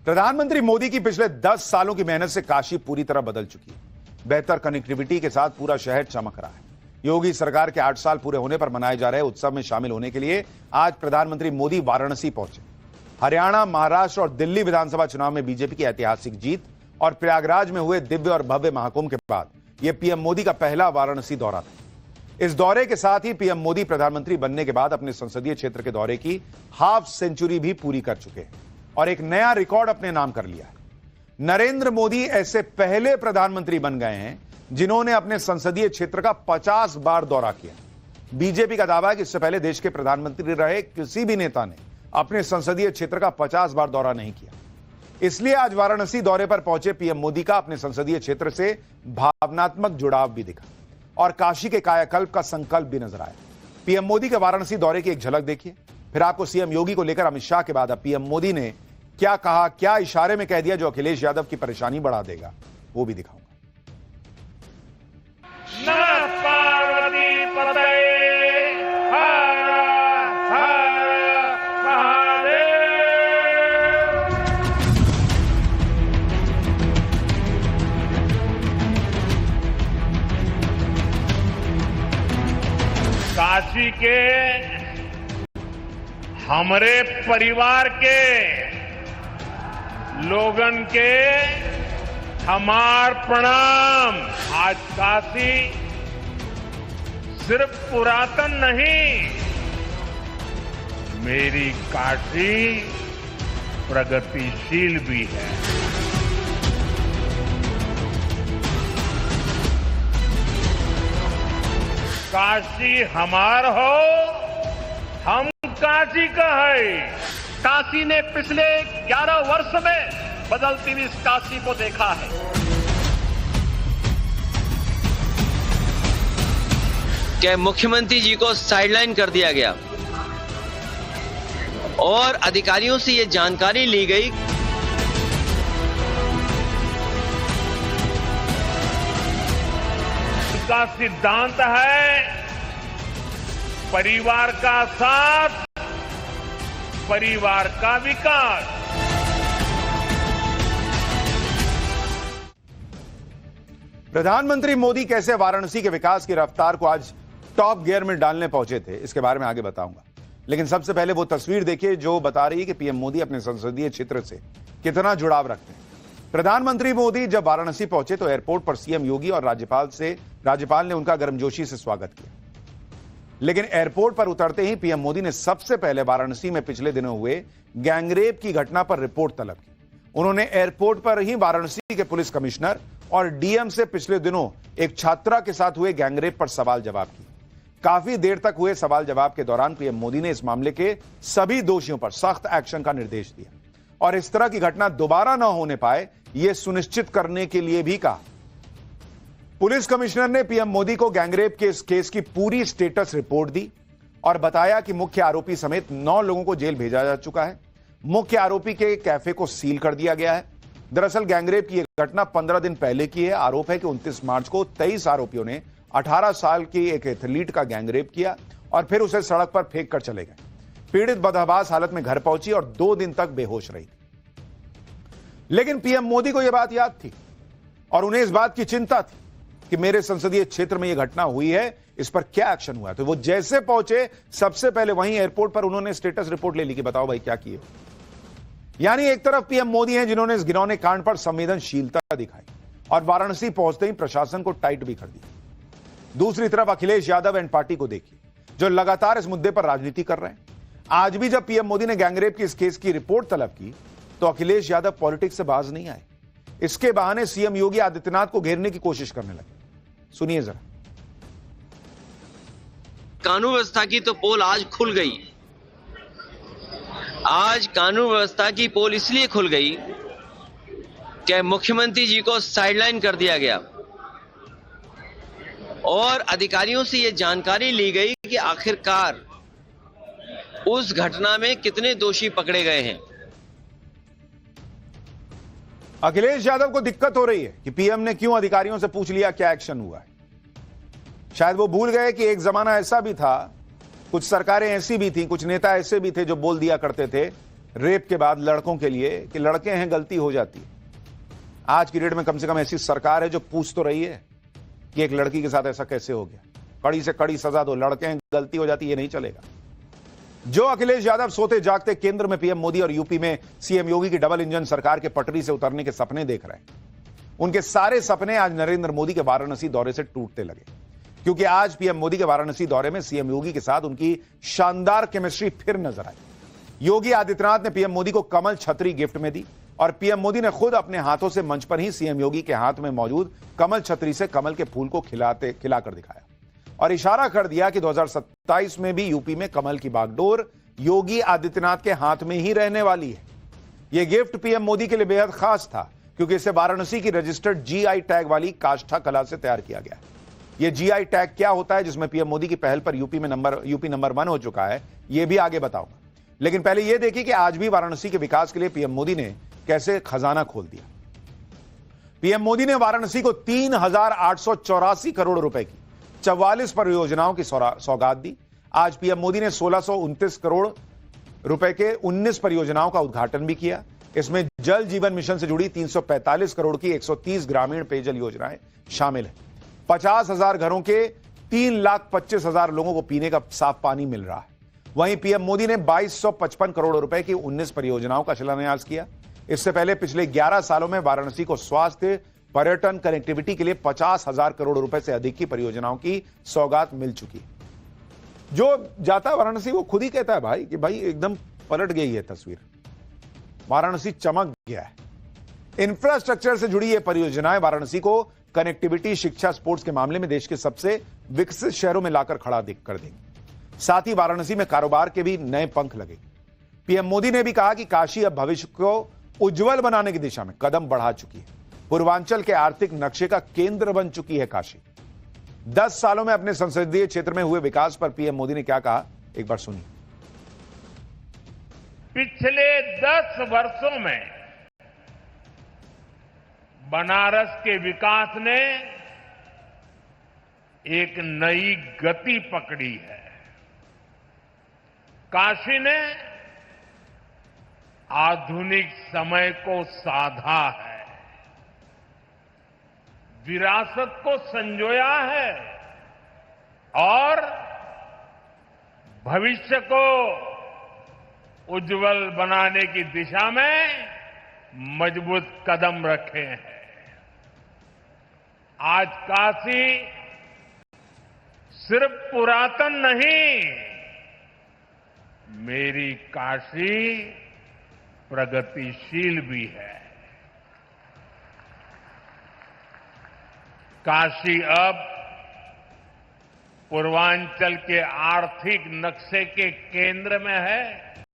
प्रधानमंत्री मोदी की पिछले 10 सालों की मेहनत से काशी पूरी तरह बदल चुकी है। बेहतर कनेक्टिविटी के साथ पूरा शहर चमक रहा है। योगी सरकार के 8 साल पूरे होने पर मनाए जा रहे उत्सव में शामिल होने के लिए आज प्रधानमंत्री मोदी वाराणसी पहुंचे। हरियाणा, महाराष्ट्र और दिल्ली विधानसभा चुनाव में बीजेपी की ऐतिहासिक जीत और प्रयागराज में हुए दिव्य और भव्य महाकुंभ के बाद यह पीएम मोदी का पहला वाराणसी दौरा था। इस दौरे के साथ ही पीएम मोदी प्रधानमंत्री बनने के बाद अपने संसदीय क्षेत्र के दौरे की हाफ सेंचुरी भी पूरी कर चुके हैं और एक नया रिकॉर्ड अपने नाम कर लिया है। नरेंद्र मोदी ऐसे पहले प्रधानमंत्री बन गए हैं जिन्होंने अपने संसदीय क्षेत्र का 50 बार दौरा किया। बीजेपी का दावा है कि इससे पहले देश के प्रधानमंत्री रहे किसी भी नेता ने अपने संसदीय क्षेत्र का 50 बार दौरा नहीं किया। इसलिए आज वाराणसी दौरे पर पहुंचे पीएम मोदी का अपने संसदीय क्षेत्र से भावनात्मक जुड़ाव भी दिखा और काशी के कायाकल्प का संकल्प भी नजर आया। पीएम मोदी के वाराणसी दौरे की एक झलक देखिए, फिर आपको सीएम योगी को लेकर अमित शाह के बाद अब पीएम मोदी ने क्या कहा, क्या इशारे में कह दिया जो अखिलेश यादव की परेशानी बढ़ा देगा, वो भी दिखाऊंगा। काशी के हमारे परिवार के लोगन के हमार प्रणाम। आज काशी सिर्फ पुरातन नहीं, मेरी काशी प्रगतिशील भी है। काशी हमार हो, हम काशी का है। काशी ने पिछले 11 वर्ष में बदलती हुई इस काशी को देखा है। क्या मुख्यमंत्री जी को साइडलाइन कर दिया गया और अधिकारियों से ये जानकारी ली गई का सिद्धांत है परिवार का साथ, परिवार का विकास। प्रधानमंत्री मोदी कैसे वाराणसी के विकास की रफ्तार को आज टॉप गियर में डालने पहुंचे थे, इसके बारे में आगे बताऊंगा। लेकिन सबसे पहले वो तस्वीर देखिए जो बता रही है कि पीएम मोदी अपने संसदीय क्षेत्र से कितना जुड़ाव रखते हैं। प्रधानमंत्री मोदी जब वाराणसी पहुंचे तो एयरपोर्ट पर सीएम योगी और राज्यपाल ने उनका गर्मजोशी से स्वागत किया। लेकिन एयरपोर्ट पर उतरते ही पीएम मोदी ने सबसे पहले वाराणसी में पिछले दिनों हुए गैंगरेप की घटना पर रिपोर्ट तलब की। उन्होंने एयरपोर्ट पर ही वाराणसी के पुलिस कमिश्नर और डीएम से पिछले दिनों एक छात्रा के साथ हुए गैंगरेप पर सवाल जवाब किए। काफी देर तक हुए सवाल जवाब के दौरान पीएम मोदी ने इस मामले के सभी दोषियों पर सख्त एक्शन का निर्देश दिया और इस तरह की घटना दोबारा न होने पाए यह सुनिश्चित करने के लिए भी कहा। पुलिस कमिश्नर ने पीएम मोदी को गैंगरेप के इस केस की पूरी स्टेटस रिपोर्ट दी और बताया कि मुख्य आरोपी समेत 9 लोगों को जेल भेजा जा चुका है। मुख्य आरोपी के कैफे को सील कर दिया गया है। दरअसल गैंगरेप की यह घटना 15 दिन पहले की है। आरोप है कि 29 मार्च को 23 आरोपियों ने 18 साल की एक एथलीट का गैंगरेप किया और फिर उसे सड़क पर फेंक कर चले गए। पीड़ित बदहवास हालत में घर पहुंची और 2 दिन तक बेहोश रही। लेकिन पीएम मोदी को यह बात याद थी और उन्हें इस बात की चिंता थी कि मेरे संसदीय क्षेत्र में यह घटना हुई है, इस पर क्या एक्शन हुआ है। तो वो जैसे पहुंचे सबसे पहले वहीं एयरपोर्ट पर उन्होंने स्टेटस रिपोर्ट ले ली कि बताओ भाई क्या किए। यानी एक तरफ पीएम मोदी हैं जिन्होंने इस घिनौने कांड पर संवेदनशीलता दिखाई और वाराणसी पहुंचते ही प्रशासन को टाइट भी कर दिया। दूसरी तरफ अखिलेश यादव एंड पार्टी को देखिए जो लगातार इस मुद्दे पर राजनीति कर रहे हैं। आज भी जब पीएम मोदी ने गैंगरेप की इस केस की रिपोर्ट तलब की तो अखिलेश यादव पॉलिटिक्स से बाज नहीं आए। इसके बहाने सीएम योगी आदित्यनाथ को घेरने की कोशिश करने लगे। सुनिए जरा। कानून व्यवस्था की तो पोल आज खुल गई। आज कानून व्यवस्था की पोल इसलिए खुल गई कि मुख्यमंत्री जी को साइडलाइन कर दिया गया और अधिकारियों से यह जानकारी ली गई कि आखिरकार उस घटना में कितने दोषी पकड़े गए हैं। अखिलेश यादव को दिक्कत हो रही है कि पीएम ने क्यों अधिकारियों से पूछ लिया क्या एक्शन हुआ है। शायद वो भूल गए कि एक जमाना ऐसा भी था, कुछ सरकारें ऐसी भी थी, कुछ नेता ऐसे भी थे जो बोल दिया करते थे रेप के बाद लड़कों के लिए कि लड़के हैं, गलती हो जाती है। आज की डेट में कम से कम ऐसी सरकार है जो पूछ तो रही है कि एक लड़की के साथ ऐसा कैसे हो गया। कड़ी से कड़ी सजा दो, लड़के हैं, गलती हो जाती है, ये नहीं चलेगा। जो अखिलेश यादव सोते जागते केंद्र में पीएम मोदी और यूपी में सीएम योगी की डबल इंजन सरकार के पटरी से उतरने के सपने देख रहे हैं, उनके सारे सपने आज नरेंद्र मोदी के वाराणसी दौरे से टूटने लगे, क्योंकि आज पीएम मोदी के वाराणसी दौरे में सीएम योगी के साथ उनकी शानदार केमिस्ट्री फिर नजर आई। योगी आदित्यनाथ ने पीएम मोदी को कमल छतरी गिफ्ट में दी और पीएम मोदी ने खुद अपने हाथों से मंच पर ही सीएम योगी के हाथ में मौजूद कमल छतरी से कमल के फूल को खिलाकर दिखाया और इशारा कर दिया कि 2027 में भी यूपी में कमल की बागडोर योगी आदित्यनाथ के हाथ में ही रहने वाली है। यह गिफ्ट पीएम मोदी के लिए बेहद खास था, क्योंकि इसे वाराणसी की रजिस्टर्ड जीआई टैग वाली काष्ठा कला से तैयार किया गया। यह जीआई टैग क्या होता है, जिसमें पीएम मोदी की पहल पर यूपी नंबर 1 हो चुका है, यह भी आगे बताऊंगा। लेकिन पहले यह देखिए कि आज भी वाराणसी के विकास के लिए पीएम मोदी ने कैसे खजाना खोल दिया। पीएम मोदी ने वाराणसी को 3,884 करोड़ रुपए की 44 परियोजनाओं की सौगात दी। आज पीएम मोदी ने 1,629 करोड़ रुपए के 19 परियोजनाओं का उद्घाटन भी किया। इसमें जल जीवन मिशन से जुड़ी 345 करोड़ की 130 ग्रामीण पेयजल योजनाएं शामिल है। 50,000 घरों के 3,25,000 लोगों को पीने का साफ पानी मिल रहा है। वहीं पीएम मोदी ने 2,255 करोड़ रुपए की 19 परियोजनाओं का शिलान्यास किया। इससे पहले पिछले 11 सालों में वाराणसी को स्वास्थ्य, पर्यटन, कनेक्टिविटी के लिए 50,000 करोड़ रुपए से अधिक की परियोजनाओं की सौगात मिल चुकी है। जो जाता है वाराणसी वो खुद ही कहता है भाई कि भाई एकदम पलट गई है तस्वीर, वाराणसी चमक गया है। इंफ्रास्ट्रक्चर से जुड़ी ये परियोजनाएं वाराणसी को कनेक्टिविटी, शिक्षा, स्पोर्ट्स के मामले में देश के सबसे विकसित शहरों में लाकर खड़ा कर देंगे। साथ ही वाराणसी में कारोबार के भी नए पंख लगे। पीएम मोदी ने भी कहा कि काशी अब भविष्य को उज्जवल बनाने की दिशा में कदम बढ़ा चुकी है। पूर्वांचल के आर्थिक नक्शे का केंद्र बन चुकी है काशी। 10 सालों में अपने संसदीय क्षेत्र में हुए विकास पर पीएम मोदी ने क्या कहा, एक बार सुनिए। पिछले 10 वर्षों में बनारस के विकास ने एक नई गति पकड़ी है। काशी ने आधुनिक समय को साधा है, विरासत को संजोया है और भविष्य को उज्जवल बनाने की दिशा में मजबूत कदम रखे हैं। आज काशी सिर्फ पुरातन नहीं, मेरी काशी प्रगतिशील भी है। काशी अब पूर्वांचल के आर्थिक नक्शे के केंद्र में है।